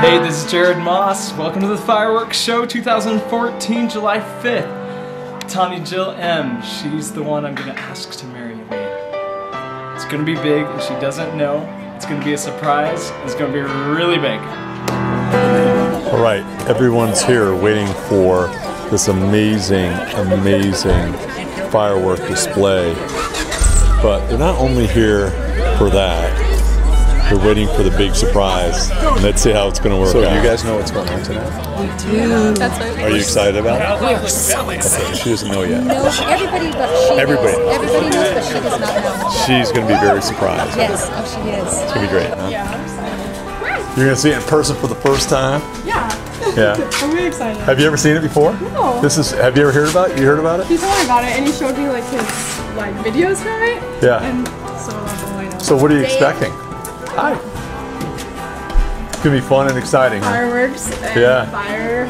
Hey, this is Jared Moss. Welcome to the Fireworks Show 2014, July 5th. Tawnie Jill M. She's the one I'm going to ask to marry me. It's going to be big and she doesn't know. It's going to be a surprise. It's going to be really big. All right, everyone's here waiting for this amazing, amazing firework display. But they're not only here for that. We're waiting for the big surprise. Let's see how it's going to work out. So you guys know what's going on tonight? We do. That's right. Are you excited about it? We're so excited. Okay, she doesn't know yet. No, everybody but she Everybody. knows. Everybody knows, but she does not know. She's going to be very surprised. Yes, oh she is. It's going to be great, huh? Yeah, I'm excited. You're going to see it in person for the first time? Yeah. Yeah. I'm really excited. Have you ever seen it before? No. Have you ever heard about it? You heard about it? He told me about it and he showed me like his videos from it. Yeah. And so that's all I know. So what are you expecting? Hi. It's going to be fun and exciting, huh? Fireworks and fire.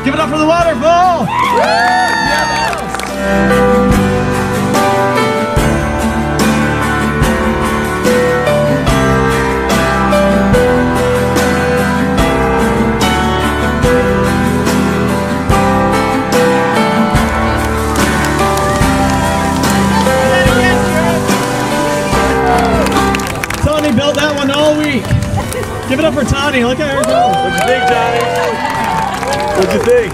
Give it up for the waterfall! Tawnie built that one all week. Give it up for Tawnie. Look at her go. What'd you think, Johnny? What'd you think?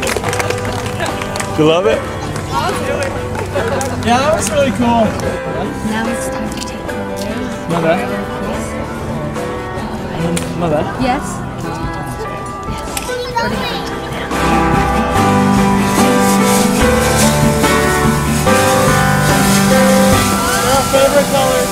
You love it? Yeah, that was really cool. Now it's time to take her away. Mother. Mother. Yes? Our favorite colors.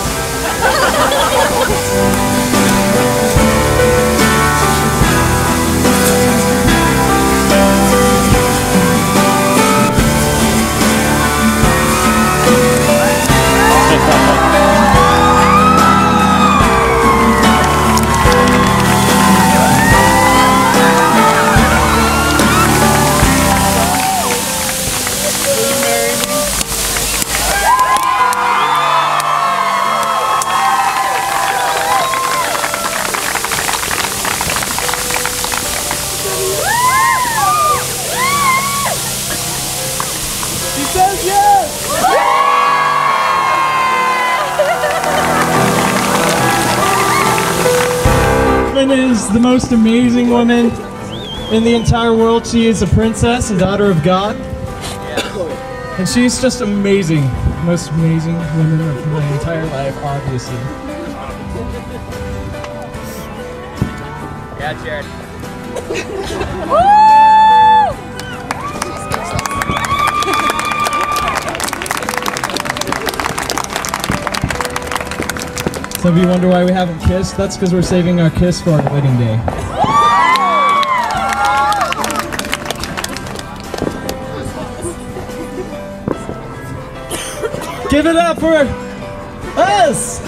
She says yes! Woman is the most amazing woman in the entire world. She is a princess, a daughter of God. And she's just amazing. Most amazing woman of my entire life, obviously. Yeah, Jared. Some of you wonder why we haven't kissed. That's because we're saving our kiss for our wedding day. Give it up for us!